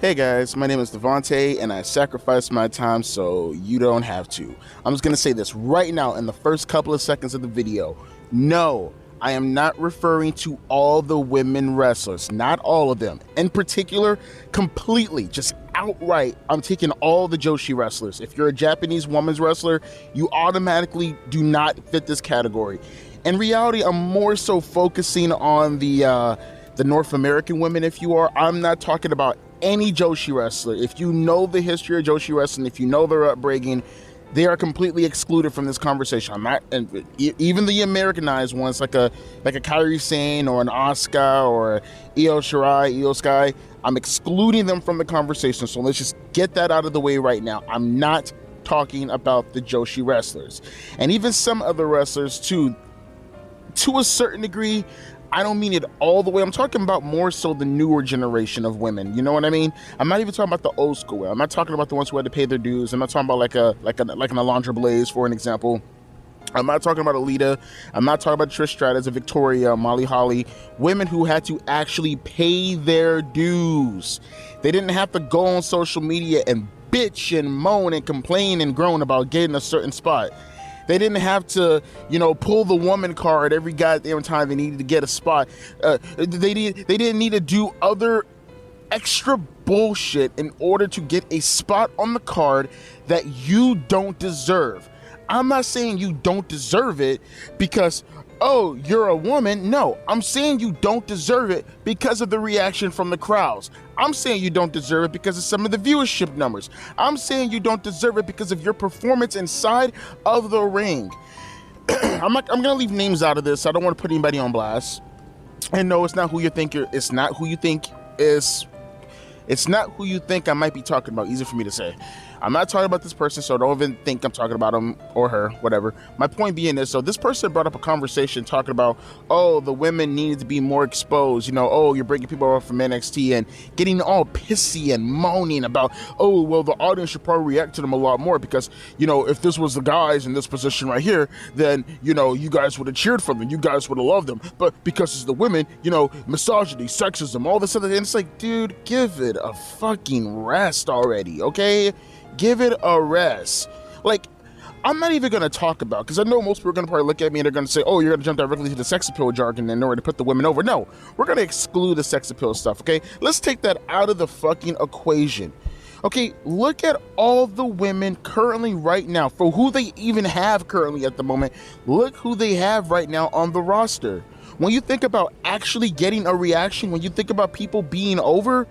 Hey guys, my name is Devontae, and I sacrificed my time so you don't have to. I'm just gonna say this right now in the first couple of seconds of the video. No, I am not referring to all the women wrestlers, not all of them. In particular, completely, just outright, I'm taking all the Joshi wrestlers. If you're a Japanese women's wrestler, you automatically do not fit this category. In reality, I'm more so focusing on the North American women, if you are. I'm not talking about any Joshi wrestler. If you know the history of Joshi wrestling, if you know their upbringing, they are completely excluded from this conversation. I'm not, and even the Americanized ones, like a Kairi Sane or an Asuka or Io Shirai, Io Sky, I'm excluding them from the conversation. So let's just get that out of the way right now. I'm not talking about the Joshi wrestlers, and even some other wrestlers too, to a certain degree. I don't mean it all the way. I'm talking about more so the newer generation of women. You know what I mean? I'm not even talking about the old school way. I'm not talking about the ones who had to pay their dues. I'm not talking about like an Alondra Blaze, for an example. I'm not talking about Alita. I'm not talking about Trish Stratus, Victoria, Molly Holly. Women who had to actually pay their dues. They didn't have to go on social media and bitch and moan and complain and groan about getting a certain spot. They didn't have to, pull the woman card every goddamn time they needed to get a spot. They didn't need to do other extra bullshit in order to get a spot on the card that you don't deserve. I'm not saying you don't deserve it because, oh, you're a woman. No, I'm saying you don't deserve it because of the reaction from the crowds. I'm saying you don't deserve it because of some of the viewership numbers. I'm saying you don't deserve it because of your performance inside of the ring. I'm gonna leave names out of this. I don't want to put anybody on blast. And no, it's not who you think it's not who you think I might be talking about. Easy for me to say. I'm not talking about this person, so don't even think I'm talking about him or her, whatever. My point being is, so this person brought up a conversation talking about, oh, the women needed to be more exposed. Oh, you're bringing people over from NXT and getting all pissy and moaning about, oh, well, the audience should probably react to them a lot more because, if this was the guys in this position right here, then, you guys would have cheered for them. You guys would have loved them. But because it's the women, misogyny, sexism, all this other thing. It's like, dude, give it a fucking rest already, okay? Give it a rest. Like, I'm not even going to talk about, because I know most people are going to probably look at me and they're going to say, oh, you're going to jump directly to the sex appeal jargon in order to put the women over. No, we're going to exclude the sex appeal stuff, okay? Let's take that out of the fucking equation. Okay, look at all the women currently right now, for who they even have currently at the moment. Look who they have right now on the roster. When you think about actually getting a reaction, when you think about people being over,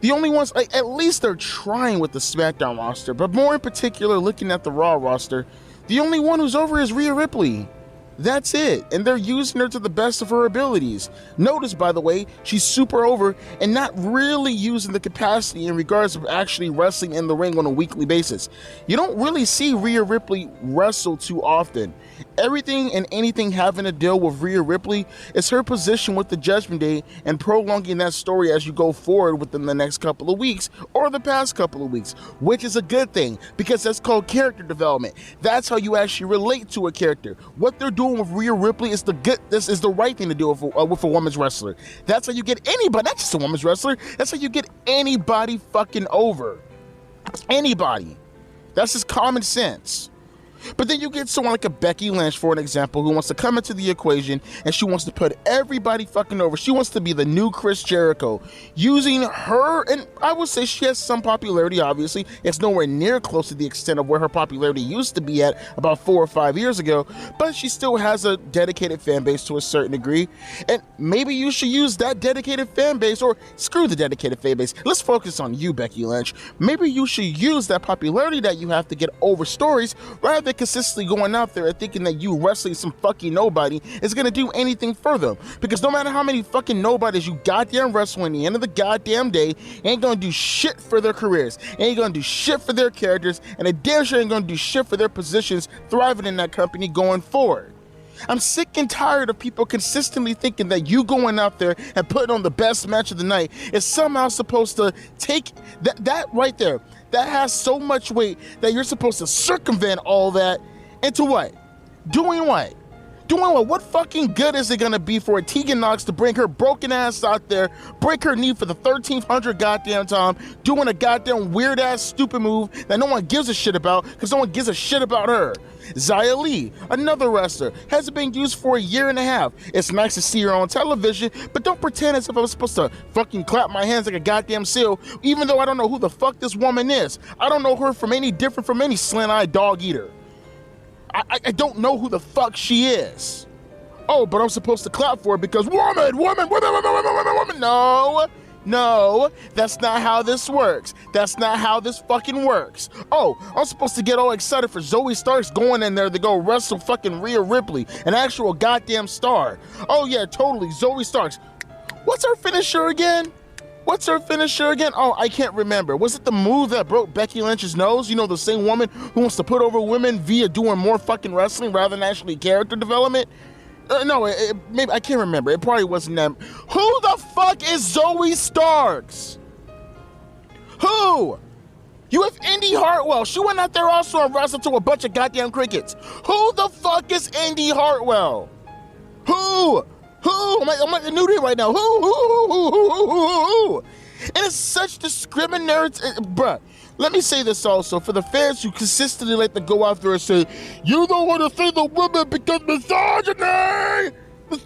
the only ones, at least they're trying with the SmackDown roster, but more in particular, looking at the Raw roster, the only one who's over is Ria Ripley. That's it. And they're using her to the best of her abilities. Notice, by the way, she's super over and not really using the capacity in regards of actually wrestling in the ring on a weekly basis. You don't really see Ria Ripley wrestle too often. Everything and anything having to deal with Ria Ripley is her position with the Judgment Day and prolonging that story as you go forward within the next couple of weeks or the past couple of weeks, which is a good thing because that's called character development. That's how you actually relate to a character. What they're doing with Ria Ripley is this is the right thing to do with a women's wrestler. That's how you get anybody, not just a women's wrestler, that's how you get anybody fucking over. Anybody. That's just common sense. But then you get someone like a Becky Lynch, for an example, who wants to come into the equation and she wants to put everybody fucking over. She wants to be the new Chris Jericho, using her, and I would say she has some popularity, obviously. It's nowhere near close to the extent of where her popularity used to be at about 4 or 5 years ago, but she still has a dedicated fan base to a certain degree. And maybe you should use that dedicated fan base, or screw the dedicated fan base. Let's focus on you, Becky Lynch. Maybe you should use that popularity that you have to get over stories rather than consistently going out there and thinking that you wrestling some fucking nobody is going to do anything for them. Because no matter how many fucking nobodies you goddamn wrestle in the end of the goddamn day, ain't going to do shit for their careers, ain't going to do shit for their characters, and they damn sure ain't going to do shit for their positions thriving in that company going forward. I'm sick and tired of people consistently thinking that you going out there and putting on the best match of the night is somehow supposed to take that right there. That has so much weight that you're supposed to circumvent all that into what? Doing what? Doing what fucking good is it gonna be for a Tegan Knox to bring her broken ass out there, break her knee for the 1300th goddamn time, doing a goddamn weird ass stupid move that no one gives a shit about because no one gives a shit about her. Xia Li, another wrestler, hasn't been used for a year and a half. It's nice to see her on television, but don't pretend as if I was supposed to fucking clap my hands like a goddamn seal, even though I don't know who the fuck this woman is. I don't know her from any different from any slant-eyed dog eater. I don't know who the fuck she is. Oh, but I'm supposed to clap for her because woman. No, that's not how this works. That's not how this fucking works. Oh, I'm supposed to get all excited for Zoe Starks going in there to go wrestle fucking Rhea Ripley, an actual goddamn star. Oh yeah, totally, Zoe Starks. What's her finisher again? Oh, I can't remember. Was it the move that broke Becky Lynch's nose? You know, the same woman who wants to put over women via doing more fucking wrestling rather than actually character development? No, maybe I can't remember. It probably wasn't them. Who the fuck is Zoe Starks? Who? You have Indy Hartwell. She went out there also and wrestled to a bunch of goddamn crickets. Who the fuck is Indy Hartwell? Who? I'm like the nudie right now. Who? And it's such discriminatory, bruh. Let me say this also, for the fans who consistently like to go out there and say, you don't want to say the woman because misogyny! It's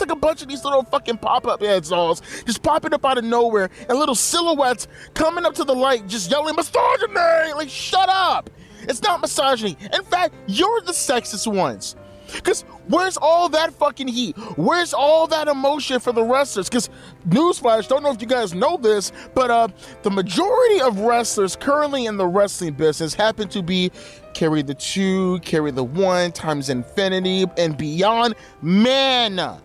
like a bunch of these little fucking pop-up heads dolls just popping up out of nowhere and little silhouettes coming up to the light just yelling misogyny! Like, shut up! It's not misogyny. In fact, you're the sexist ones. Because where's all that fucking heat? Where's all that emotion for the wrestlers? Because, newsflash, don't know if you guys know this, but the majority of wrestlers currently in the wrestling business happen to be carry the 2, carry the 1, times infinity, and beyond men.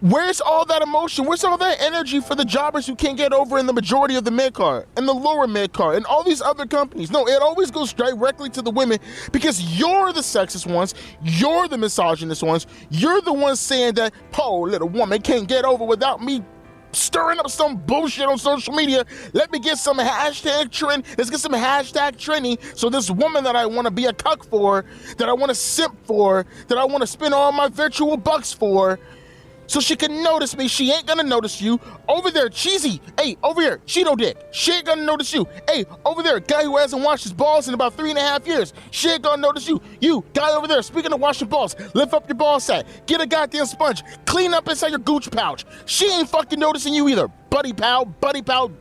Where's all that emotion? Where's all that energy for the jobbers who can't get over in the majority of the mid-card and the lower mid-card and all these other companies? No, it always goes directly to the women because you're the sexist ones, you're the misogynist ones, you're the ones saying that, oh, little woman can't get over without me stirring up some bullshit on social media. Let me get some hashtag trend. Let's get some hashtag trending so this woman that I want to be a cuck for, that I want to simp for, that I want to spend all my virtual bucks for, so she can notice me. She ain't gonna notice you. Over there, cheesy. Hey, over here, Cheeto dick. She ain't gonna notice you. Hey, over there, guy who hasn't washed his balls in about 3.5 years. She ain't gonna notice you. You, guy over there, speaking of washing balls, lift up your ball sack. Get a goddamn sponge. Clean up inside your gooch pouch. She ain't fucking noticing you either. Buddy pal,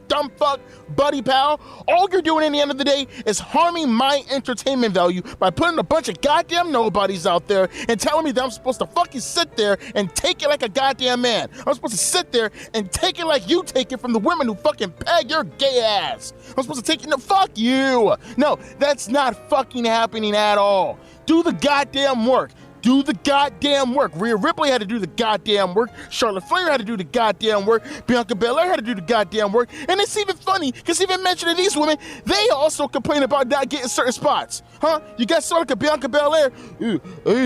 dumb fuck, buddy pal. All you're doing in the end of the day is harming my entertainment value by putting a bunch of goddamn nobodies out there and telling me that I'm supposed to fucking sit there and take it like a goddamn man. I'm supposed to sit there and take it like you take it from the women who fucking peg your gay ass. I'm supposed to take it, no, fuck you. No, that's not fucking happening at all. Do the goddamn work. Do the goddamn work. Rhea Ripley had to do the goddamn work. Charlotte Flair had to do the goddamn work. Bianca Belair had to do the goddamn work. And it's even funny, because even mentioning these women, they also complain about not getting certain spots. Huh? You got someone like a Bianca Belair, I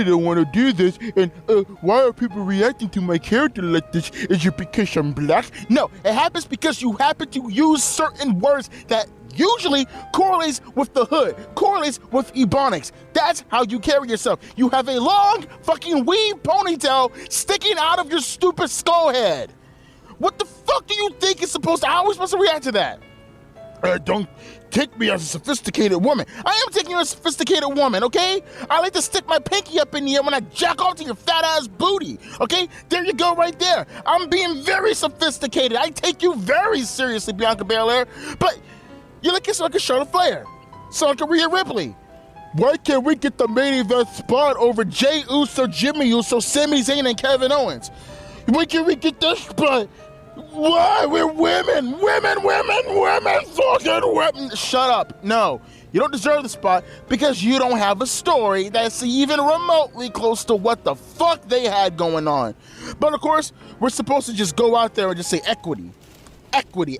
don't want to do this, and why are people reacting to my character like this? Is it because I'm black? No, it happens because you happen to use certain words that usually correlates with the hood, correlates with ebonics. That's how you carry yourself. You have a long fucking weave ponytail sticking out of your stupid skull head. What the fuck do you think is supposed to, how are we supposed to react to that? Don't take me as a sophisticated woman. I am taking you as a sophisticated woman, okay? I like to stick my pinky up in the air when I jack off to your fat ass booty, okay? There you go right there. I'm being very sophisticated. I take you very seriously, Bianca Belair, but you're like a Charlotte Flair, so like a Rhea Ripley. Why can't we get the main event spot over Jey Uso, Jimmy Uso, Sami Zayn, and Kevin Owens? Why can't we get this spot? Why? We're women, fucking women. Shut up. No, you don't deserve the spot because you don't have a story that's even remotely close to what the fuck they had going on. But of course, we're supposed to just go out there and just say equity. Equity.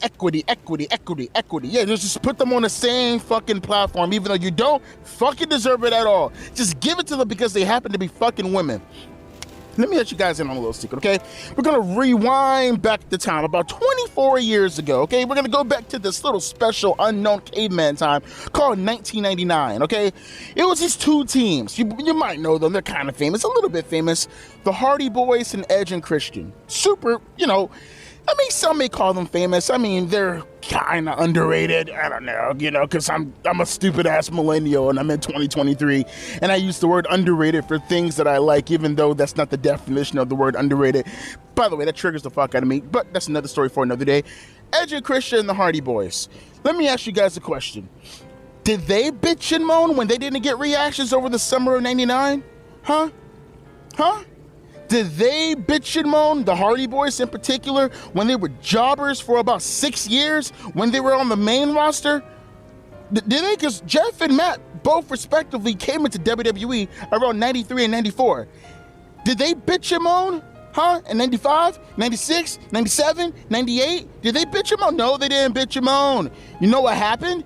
Yeah, just put them on the same fucking platform, even though you don't fucking deserve it at all. Just give it to them because they happen to be fucking women. Let me let you guys in on a little secret, okay? We're gonna rewind back to time about 24 years ago, okay? We're gonna go back to this little special unknown caveman time called 1999, okay? It was these two teams. You might know them. They're kind of famous, a little bit famous. The Hardy Boys and Edge and Christian. Super, I mean, some may call them famous. I mean, they're kind of underrated. I don't know, because I'm a stupid-ass millennial, and I'm in 2023, and I use the word underrated for things that I like, even though that's not the definition of the word underrated. By the way, that triggers the fuck out of me, but that's another story for another day. Edge and Christian and the Hardy Boys. Let me ask you guys a question. Did they bitch and moan when they didn't get reactions over the summer of 99? Huh? Did they bitch and moan, the Hardy Boys in particular, when they were jobbers for about 6 years, when they were on the main roster? Did they? Because Jeff and Matt both respectively came into WWE around 93 and 94. Did they bitch and moan? Huh? In 95, 96, 97, 98? Did they bitch and moan? No, they didn't bitch and moan. You know what happened?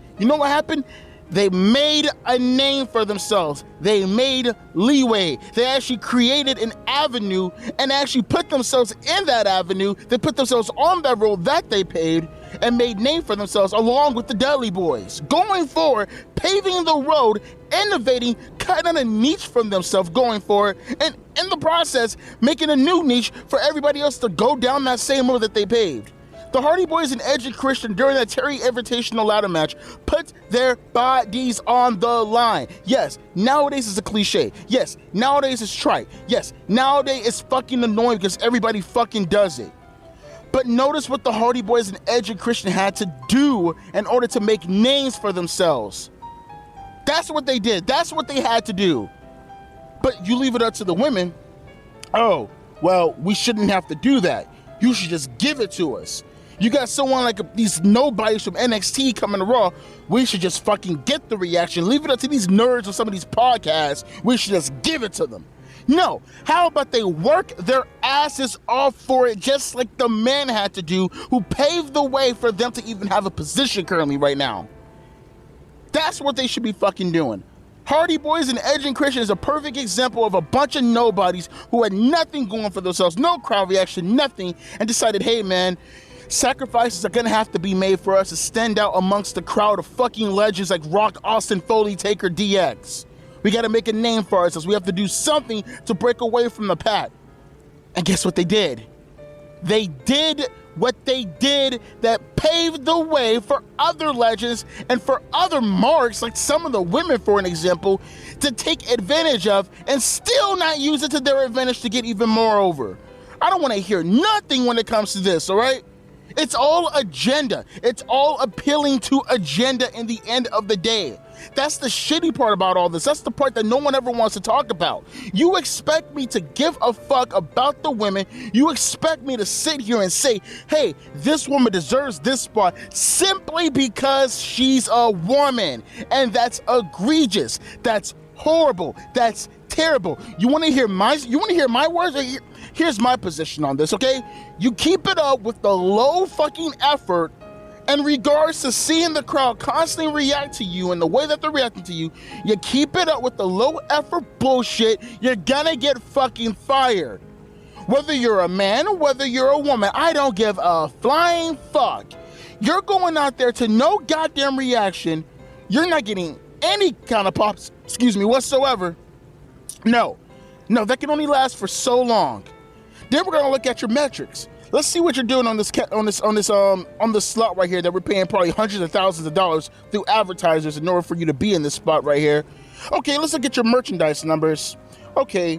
They made a name for themselves. They made leeway. They actually created an avenue and actually put themselves in that avenue. They put themselves on that road that they paved and made name for themselves along with the Dudley Boys. Going forward, paving the road, innovating, cutting a niche from themselves going forward, and in the process, making a new niche for everybody else to go down that same road that they paved. The Hardy Boys and Edge and Christian during that Terry Invitational ladder match put their bodies on the line. Yes, nowadays it's a cliche. Yes, nowadays it's trite. Yes, nowadays it's fucking annoying because everybody fucking does it. But notice what the Hardy Boys and Edge and Christian had to do in order to make names for themselves. That's what they did. That's what they had to do. But you leave it up to the women. Oh, well, we shouldn't have to do that. You should just give it to us. You got someone like these nobodies from NXT coming to Raw. We should just fucking get the reaction. Leave it up to these nerds on some of these podcasts. We should just give it to them. No. How about they work their asses off for it just like the men had to do who paved the way for them to even have a position currently right now? That's what they should be fucking doing. Hardy Boys and Edge and Christian is a perfect example of a bunch of nobodies who had nothing going for themselves, no crowd reaction, nothing, and decided, hey man, sacrifices are gonna have to be made for us to stand out amongst the crowd of fucking legends like Rock, Austin, Foley, Taker, DX. We gotta make a name for ourselves. We have to do something to break away from the pack. And guess what they did? They did what they did that paved the way for other legends and for other marks, like some of the women, for an example, to take advantage of and still not use it to their advantage to get even more over. I don't want to hear nothing when it comes to this, all right? It's all agenda. It's all appealing to agenda in the end of the day. That's the shitty part about all this. That's the part that no one ever wants to talk about. You expect me to give a fuck about the women. You expect me to sit here and say, hey, this woman deserves this spot simply because she's a woman. And that's egregious. That's horrible. That's terrible. You want to hear my words? Here's my position on this, okay? You keep it up with the low fucking effort in regards to seeing the crowd constantly react to you and the way that they're reacting to you. You keep it up with the low effort bullshit, you're gonna get fucking fired. Whether you're a man, whether you're a woman, I don't give a flying fuck. You're going out there to no goddamn reaction. You're not getting any kind of pops, whatsoever. No, that can only last for so long. Then we're gonna look at your metrics. Let's see what you're doing on this slot right here that we're paying probably hundreds of thousands of dollars through advertisers in order for you to be in this spot right here. Okay, let's look at your merchandise numbers. Okay,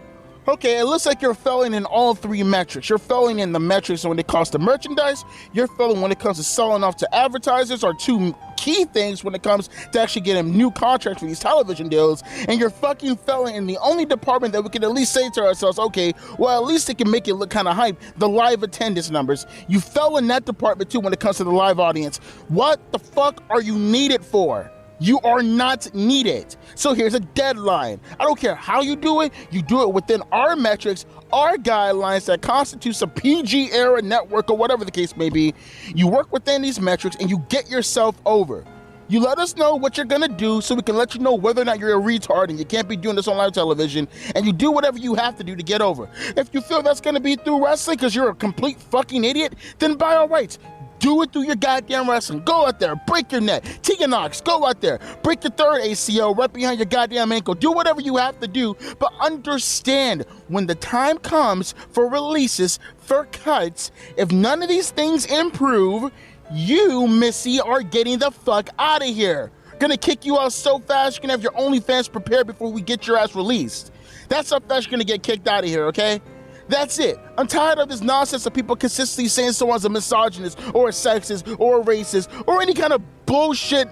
it looks like you're failing in all three metrics. You're failing in the metrics when it comes to merchandise. You're failing when it comes to selling off to advertisers, are two key things when it comes to actually getting new contracts for these television deals. And you're fucking failing in the only department that we can at least say to ourselves, okay, well, at least it can make it look kind of hype, the live attendance numbers. You fell in that department too when it comes to the live audience. What the fuck are you needed for? You are not needed. So here's a deadline. I don't care how you do it within our metrics, our guidelines that constitutes a PG era network or whatever the case may be. You work within these metrics and you get yourself over. You let us know what you're gonna do so we can let you know whether or not you're a retard and you can't be doing this on live television, and you do whatever you have to do to get over. If you feel that's gonna be through wrestling because you're a complete fucking idiot, then by all rights, do it through your goddamn wrestling. Go out there, break your neck. Tegan Knox, go out there, break your third ACL right behind your goddamn ankle. Do whatever you have to do, but understand when the time comes for releases, for cuts, if none of these things improve, you, Missy, are getting the fuck out of here. Gonna kick you out so fast, you're gonna have your OnlyFans prepared before we get your ass released. That's how fast you're gonna get kicked out of here, okay? That's it. I'm tired of this nonsense of people consistently saying someone's a misogynist or a sexist or a racist or any kind of bullshit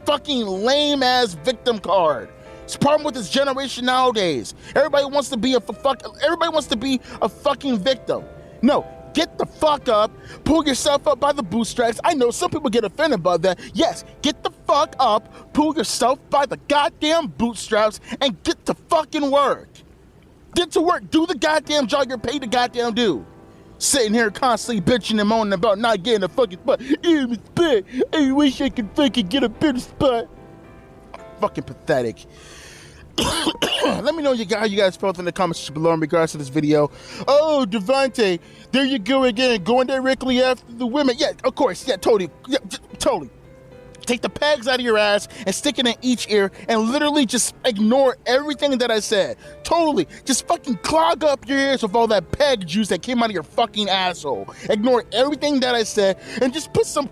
fucking lame ass victim card. It's the problem with this generation nowadays. Everybody wants to be a fucking victim. No. Get the fuck up, pull yourself up by the bootstraps. I know some people get offended by that. Yes, get the fuck up, pull yourself by the goddamn bootstraps, and get to fucking work. Get to work, do the goddamn job you're paid to goddamn do. Sitting here constantly bitching and moaning about not getting a fucking spot. I wish I could fucking get a better spot. Fucking pathetic. Let me know how you guys felt in the comments section below in regards to this video. Oh, Devante, there you go again, going directly after the women. Yeah, of course, yeah, totally. Take the pegs out of your ass and stick it in each ear and literally just ignore everything that I said. Totally. Just fucking clog up your ears with all that peg juice that came out of your fucking asshole. Ignore everything that I said and just put some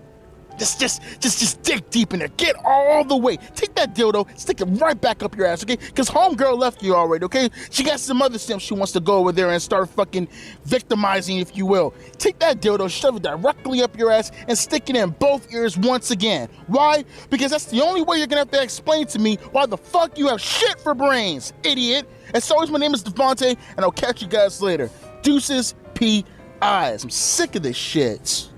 Just dig deep in there. Get all the way. Take that dildo, stick it right back up your ass, okay? Because homegirl left you already, okay? She got some other simps she wants to go over there and start fucking victimizing, if you will. Take that dildo, shove it directly up your ass, and stick it in both ears once again. Why? Because that's the only way you're gonna have to explain to me why the fuck you have shit for brains, idiot. As always, my name is Devante, and I'll catch you guys later. Deuces, P.I.s. I'm sick of this shit.